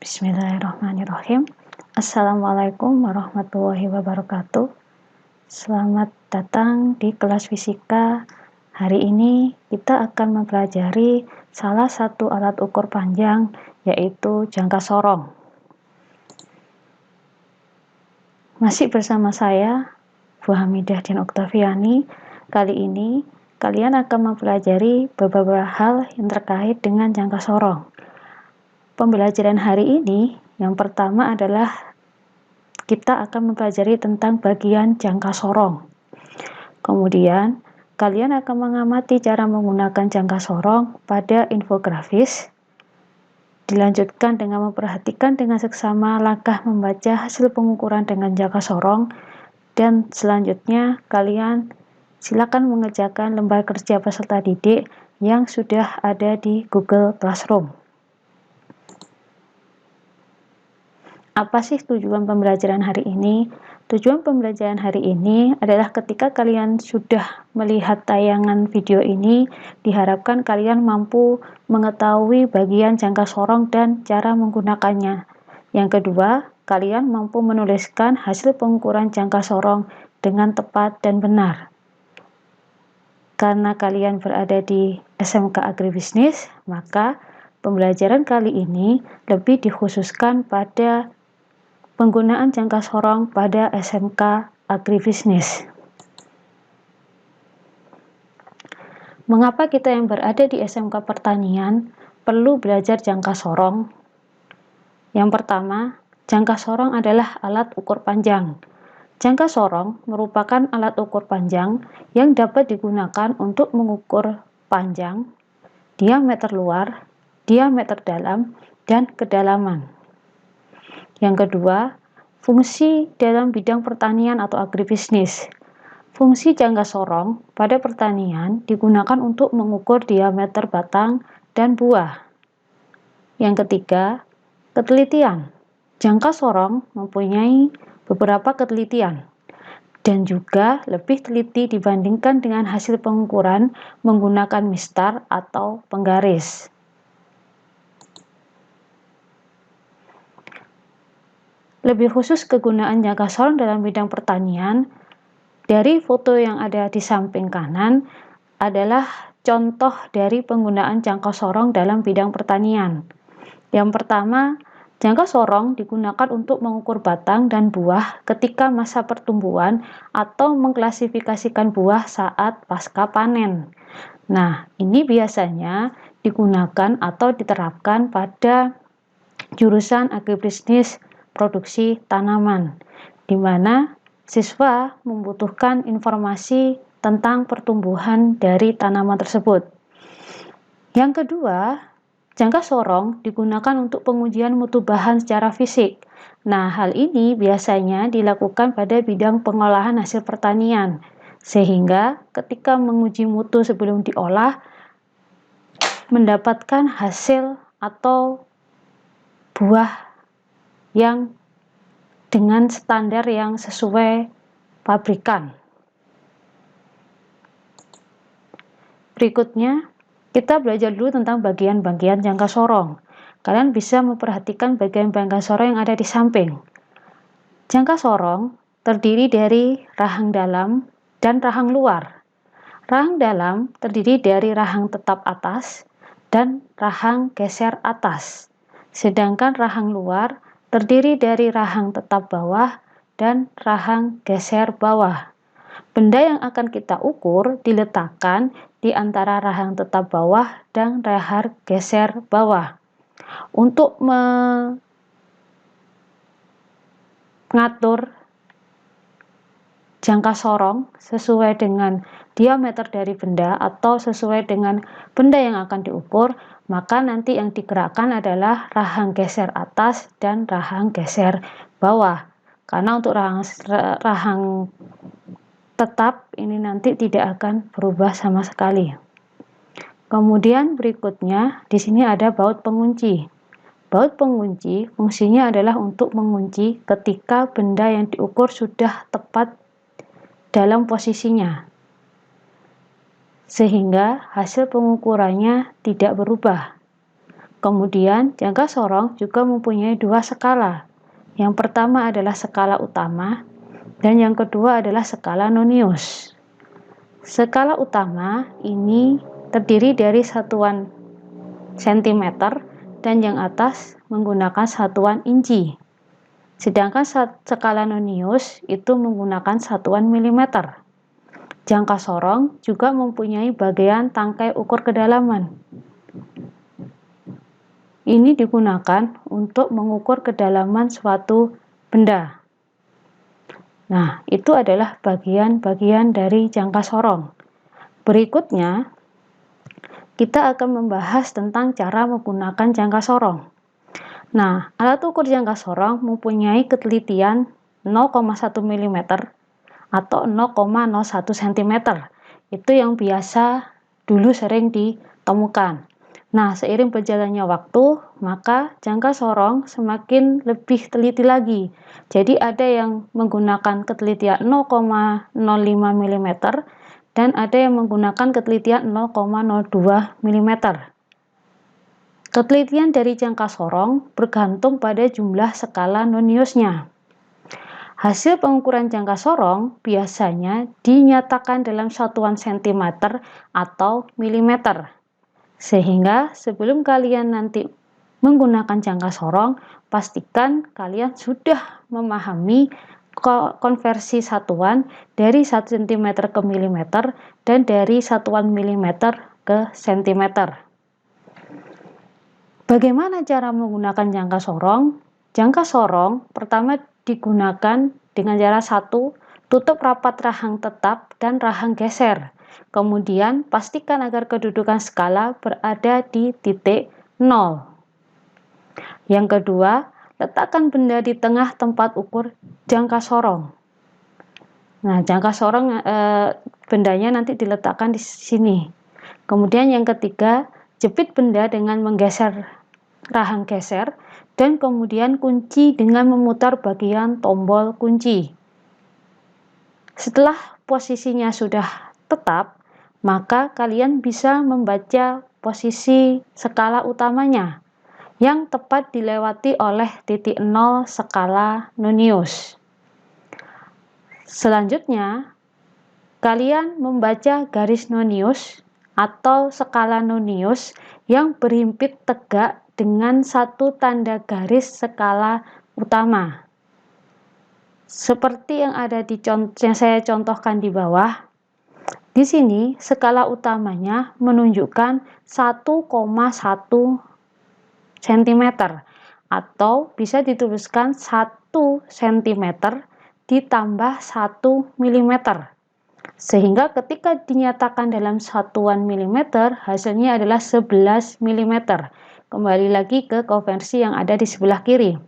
Bismillahirrahmanirrahim. Assalamualaikum warahmatullahi wabarakatuh. Selamat datang di kelas fisika. Hari ini kita akan mempelajari salah satu alat ukur panjang, yaitu jangka sorong. Masih bersama saya, Bu Hamidah dan Oktaviani. Kali ini kalian akan mempelajari beberapa hal yang terkait dengan jangka sorong. Pembelajaran hari ini yang pertama adalah kita akan mempelajari tentang bagian jangka sorong. Kemudian, kalian akan mengamati cara menggunakan jangka sorong pada infografis. Dilanjutkan dengan memperhatikan dengan seksama langkah membaca hasil pengukuran dengan jangka sorong. Dan selanjutnya, kalian silakan mengerjakan lembar kerja peserta didik yang sudah ada di Google Classroom. Apa sih tujuan pembelajaran hari ini? Tujuan pembelajaran hari ini adalah ketika kalian sudah melihat tayangan video ini, diharapkan kalian mampu mengetahui bagian jangka sorong dan cara menggunakannya. Yang kedua, kalian mampu menuliskan hasil pengukuran jangka sorong dengan tepat dan benar. Karena kalian berada di SMK Agribisnis, maka pembelajaran kali ini lebih dikhususkan pada penggunaan jangka sorong pada SMK Agribisnis. Mengapa kita yang berada di SMK Pertanian perlu belajar jangka sorong? Yang pertama, jangka sorong adalah alat ukur panjang. Jangka sorong merupakan alat ukur panjang yang dapat digunakan untuk mengukur panjang, diameter luar, diameter dalam, dan kedalaman. Yang kedua, fungsi dalam bidang pertanian atau agribisnis. Fungsi jangka sorong pada pertanian digunakan untuk mengukur diameter batang dan buah. Yang ketiga, ketelitian. Jangka sorong mempunyai beberapa ketelitian dan juga lebih teliti dibandingkan dengan hasil pengukuran menggunakan mistar atau penggaris. Lebih khusus kegunaan jangka sorong dalam bidang pertanian, dari foto yang ada di samping kanan adalah contoh dari penggunaan jangka sorong dalam bidang pertanian. Yang pertama, jangka sorong digunakan untuk mengukur batang dan buah ketika masa pertumbuhan atau mengklasifikasikan buah saat pasca panen. Nah, ini biasanya digunakan atau diterapkan pada jurusan agribisnis produksi tanaman, di mana siswa membutuhkan informasi tentang pertumbuhan dari tanaman tersebut. Yang kedua, jangka sorong digunakan untuk pengujian mutu bahan secara fisik. Nah, hal ini biasanya dilakukan pada bidang pengolahan hasil pertanian, sehingga ketika menguji mutu sebelum diolah, mendapatkan hasil atau buah yang dengan standar yang sesuai pabrikan. Berikutnya, kita belajar dulu tentang bagian-bagian jangka sorong. Kalian bisa memperhatikan bagian-bagian jangka sorong yang ada di samping. Jangka sorong terdiri dari rahang dalam dan rahang luar. Rahang dalam terdiri dari rahang tetap atas dan rahang geser atas. Sedangkan rahang luar terdiri dari rahang tetap bawah dan rahang geser bawah. Benda yang akan kita ukur diletakkan di antara rahang tetap bawah dan rahang geser bawah. Untuk mengatur jangka sorong sesuai dengan diameter dari benda atau sesuai dengan benda yang akan diukur, maka nanti yang digerakkan adalah rahang geser atas dan rahang geser bawah. Karena untuk rahang tetap ini nanti tidak akan berubah sama sekali. Kemudian berikutnya di sini ada baut pengunci. Baut pengunci fungsinya adalah untuk mengunci ketika benda yang diukur sudah tepat dalam posisinya, sehingga hasil pengukurannya tidak berubah. Kemudian, jangka sorong juga mempunyai dua skala. Yang pertama adalah skala utama, dan yang kedua adalah skala nonius. Skala utama ini terdiri dari satuan cm, dan yang atas menggunakan satuan inci. Sedangkan skala nonius itu menggunakan satuan mm. Jangka sorong juga mempunyai bagian tangkai ukur kedalaman. Ini digunakan untuk mengukur kedalaman suatu benda. Nah, itu adalah bagian-bagian dari jangka sorong. Berikutnya, kita akan membahas tentang cara menggunakan jangka sorong. Nah, alat ukur jangka sorong mempunyai ketelitian 0,1 mm atau 0,01 cm. Itu yang biasa dulu sering ditemukan. Nah, seiring berjalannya waktu, maka jangka sorong semakin lebih teliti lagi. Jadi ada yang menggunakan ketelitian 0,05 mm dan ada yang menggunakan ketelitian 0,02 mm. Ketelitian dari jangka sorong bergantung pada jumlah skala noniusnya. Hasil pengukuran jangka sorong biasanya dinyatakan dalam satuan cm atau milimeter. Sehingga sebelum kalian nanti menggunakan jangka sorong, pastikan kalian sudah memahami konversi satuan dari 1 cm ke milimeter dan dari satuan milimeter ke sentimeter. Bagaimana cara menggunakan jangka sorong? Jangka sorong pertama digunakan dengan cara 1, tutup rapat rahang tetap dan rahang geser. Kemudian pastikan agar kedudukan skala berada di titik 0. Yang kedua, letakkan benda di tengah tempat ukur jangka sorong. Nah, jangka sorong bendanya nanti diletakkan di sini. Kemudian yang ketiga, jepit benda dengan menggeser rahang geser dan kemudian kunci dengan memutar bagian tombol kunci. Setelah posisinya sudah tetap, maka kalian bisa membaca posisi skala utamanya yang tepat dilewati oleh titik 0 skala nonius. Selanjutnya, kalian membaca garis nonius atau skala nonius yang berhimpit tegak dengan satu tanda garis skala utama. Seperti yang ada yang saya contohkan di bawah. Di sini skala utamanya menunjukkan 1,1 cm atau bisa dituliskan 1 cm ditambah 1 mm. Sehingga ketika dinyatakan dalam satuan milimeter, hasilnya adalah 11 mm. Kembali lagi ke konversi yang ada di sebelah kiri.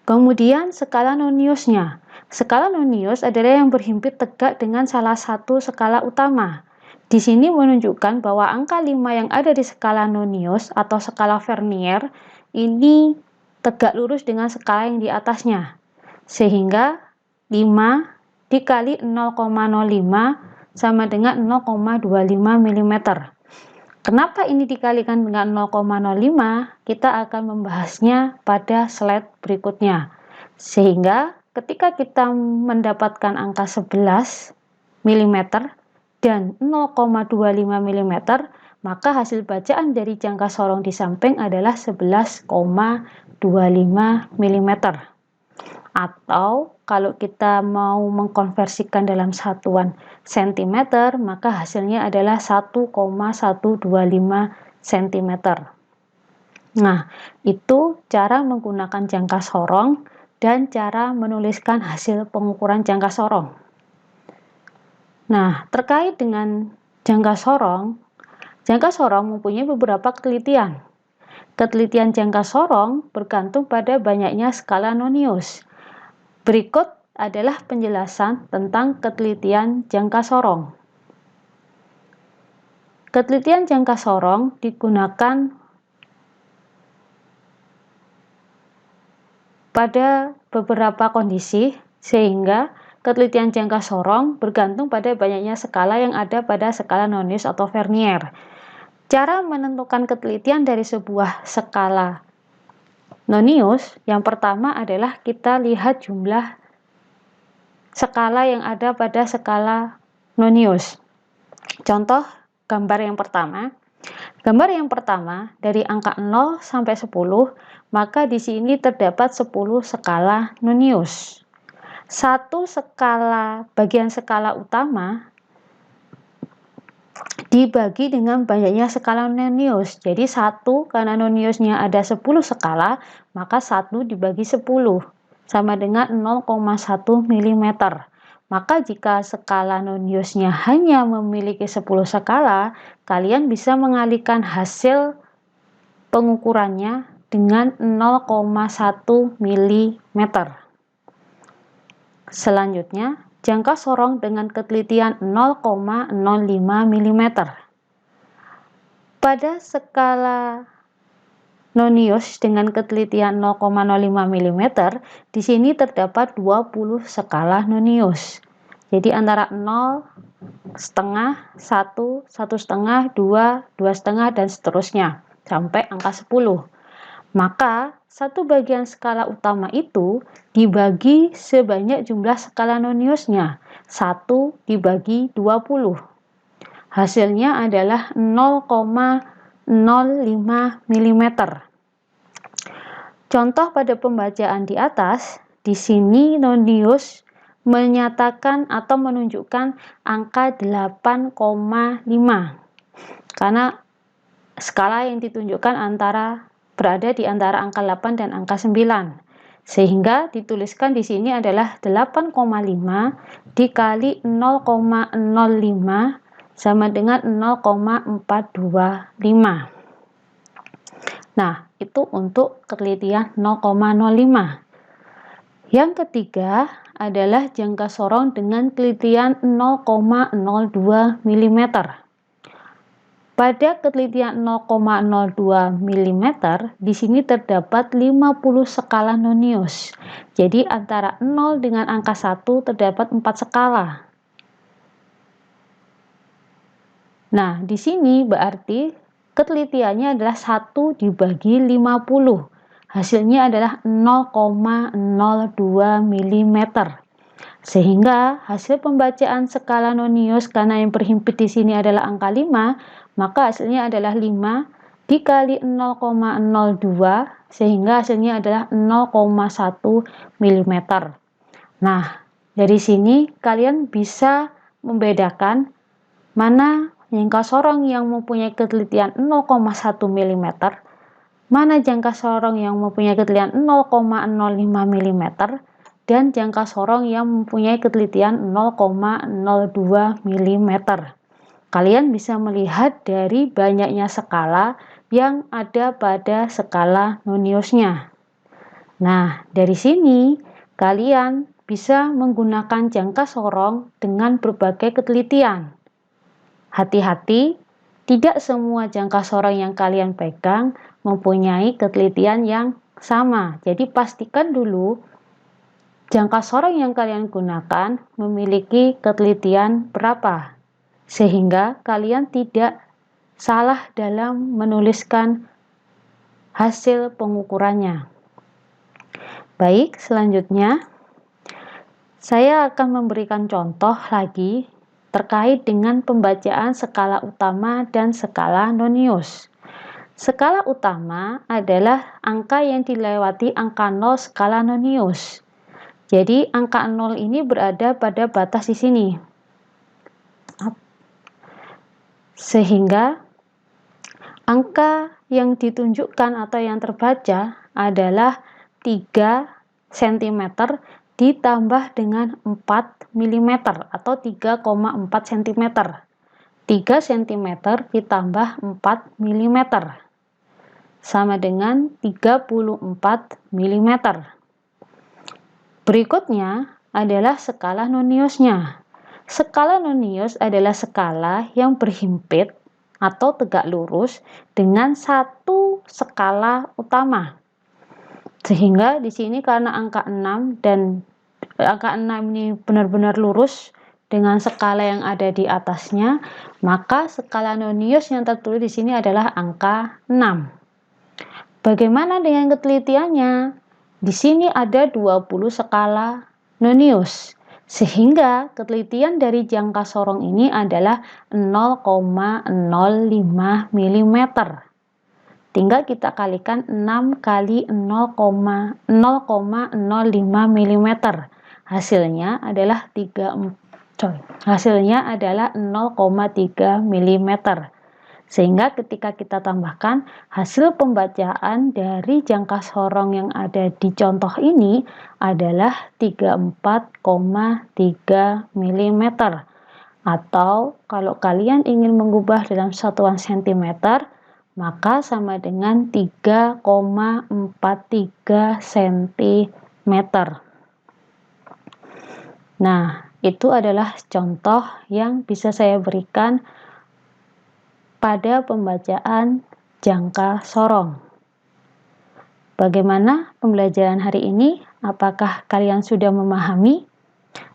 Kemudian skala noniusnya. Skala nonius adalah yang berhimpit tegak dengan salah satu skala utama. Di sini menunjukkan bahwa angka 5 yang ada di skala nonius atau skala Vernier ini tegak lurus dengan skala yang di atasnya. Sehingga 5 dikali 0,05 sama dengan 0,25 mm. Kenapa ini dikalikan dengan 0,05? Kita akan membahasnya pada slide berikutnya. Sehingga ketika kita mendapatkan angka 11 mm dan 0,25 mm, maka hasil bacaan dari jangka sorong di samping adalah 11,25 mm. Atau kalau kita mau mengkonversikan dalam satuan cm, maka hasilnya adalah 1,125 cm. Nah, itu cara menggunakan jangka sorong dan cara menuliskan hasil pengukuran jangka sorong. Nah, terkait dengan jangka sorong mempunyai beberapa ketelitian. Ketelitian jangka sorong bergantung pada banyaknya skala nonius. Berikut adalah penjelasan tentang ketelitian jangka sorong. Ketelitian jangka sorong digunakan pada beberapa kondisi, sehingga ketelitian jangka sorong bergantung pada banyaknya skala yang ada pada skala nonius atau Vernier. Cara menentukan ketelitian dari sebuah skala Nonius, yang pertama adalah kita lihat jumlah skala yang ada pada skala Nonius. Contoh gambar yang pertama. Gambar yang pertama dari angka 0 sampai 10, maka di sini terdapat 10 skala Nonius. Satu skala, bagian skala utama dibagi dengan banyaknya skala Nonius. Jadi 1 karena Noniusnya ada 10 skala, maka 1 dibagi 10 sama dengan 0,1 mm. Maka jika skala Noniusnya hanya memiliki 10 skala, kalian bisa mengalihkan hasil pengukurannya dengan 0,1 mm. Selanjutnya, jangka sorong dengan ketelitian 0,05 mm. Pada skala Nonius dengan ketelitian 0,05 mm, di sini terdapat 20 skala Nonius. Jadi antara 0, setengah, 1, 1,5, 2, 2,5, dan seterusnya sampai angka 10. Maka satu bagian skala utama itu dibagi sebanyak jumlah skala Noniusnya, 1 dibagi 20. Hasilnya adalah 0,05 mm. Contoh pada pembacaan di atas, di sini Nonius menyatakan atau menunjukkan angka 8,5 karena skala yang ditunjukkan berada di antara angka 8 dan angka 9. Sehingga dituliskan di sini adalah 8,5 dikali 0,05 sama dengan 0,425. Nah, itu untuk ketelitian 0,05. Yang ketiga adalah jangka sorong dengan ketelitian 0,02 mm. Pada ketelitian 0,02 mm, di sini terdapat 50 skala Nonius. Jadi antara 0 dengan angka 1 terdapat 4 skala. Nah, di sini berarti ketelitiannya adalah 1 dibagi 50. Hasilnya adalah 0,02 mm. Sehingga hasil pembacaan skala Nonius karena yang berhimpit di sini adalah angka 5, maka hasilnya adalah 5 dikali 0,02 sehingga hasilnya adalah 0,1 mm. Nah, dari sini kalian bisa membedakan mana jangka sorong yang mempunyai ketelitian 0,1 mm, mana jangka sorong yang mempunyai ketelitian 0,05 mm, dan jangka sorong yang mempunyai ketelitian 0,02 mm. Kalian bisa melihat dari banyaknya skala yang ada pada skala Noniusnya. Nah, dari sini kalian bisa menggunakan jangka sorong dengan berbagai ketelitian. Hati-hati, tidak semua jangka sorong yang kalian pegang mempunyai ketelitian yang sama. Jadi pastikan dulu jangka sorong yang kalian gunakan memiliki ketelitian berapa, sehingga kalian tidak salah dalam menuliskan hasil pengukurannya. Baik, selanjutnya saya akan memberikan contoh lagi terkait dengan pembacaan skala utama dan skala Nonius. Skala utama adalah angka yang dilewati angka 0 skala Nonius. Jadi angka 0 ini berada pada batas di sini. Sehingga angka yang ditunjukkan atau yang terbaca adalah 3 cm ditambah dengan 4 mm atau 3,4 cm. 3 cm ditambah 4 mm sama dengan 34 mm. Berikutnya adalah skala Noniusnya. Skala Nonius adalah skala yang berhimpit atau tegak lurus dengan satu skala utama. Sehingga di sini karena angka 6 dan angka 6 ini benar-benar lurus dengan skala yang ada di atasnya, maka skala nonius yang tertulis di sini adalah angka 6. Bagaimana dengan ketelitiannya? Di sini ada 20 skala nonius, sehingga ketelitian dari jangka sorong ini adalah 0,05 mm. Tinggal kita kalikan 6 kali 0,05 mm. Hasilnya adalah 0,3 mm. Sehingga ketika kita tambahkan hasil pembacaan dari jangka sorong yang ada di contoh ini adalah 34,3 mm. Atau kalau kalian ingin mengubah dalam satuan cm, maka sama dengan 3,43 cm. Nah, itu adalah contoh yang bisa saya berikan pada pembacaan jangka sorong. Bagaimana pembelajaran hari ini? Apakah kalian sudah memahami?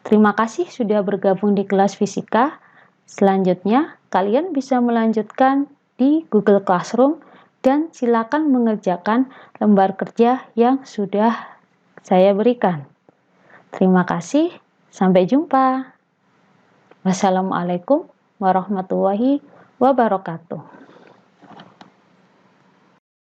Terima kasih sudah bergabung di kelas fisika. Selanjutnya, kalian bisa melanjutkan di Google Classroom dan silakan mengerjakan lembar kerja yang sudah saya berikan. Terima kasih, sampai jumpa. Wassalamualaikum warahmatullahi wabarakatuh.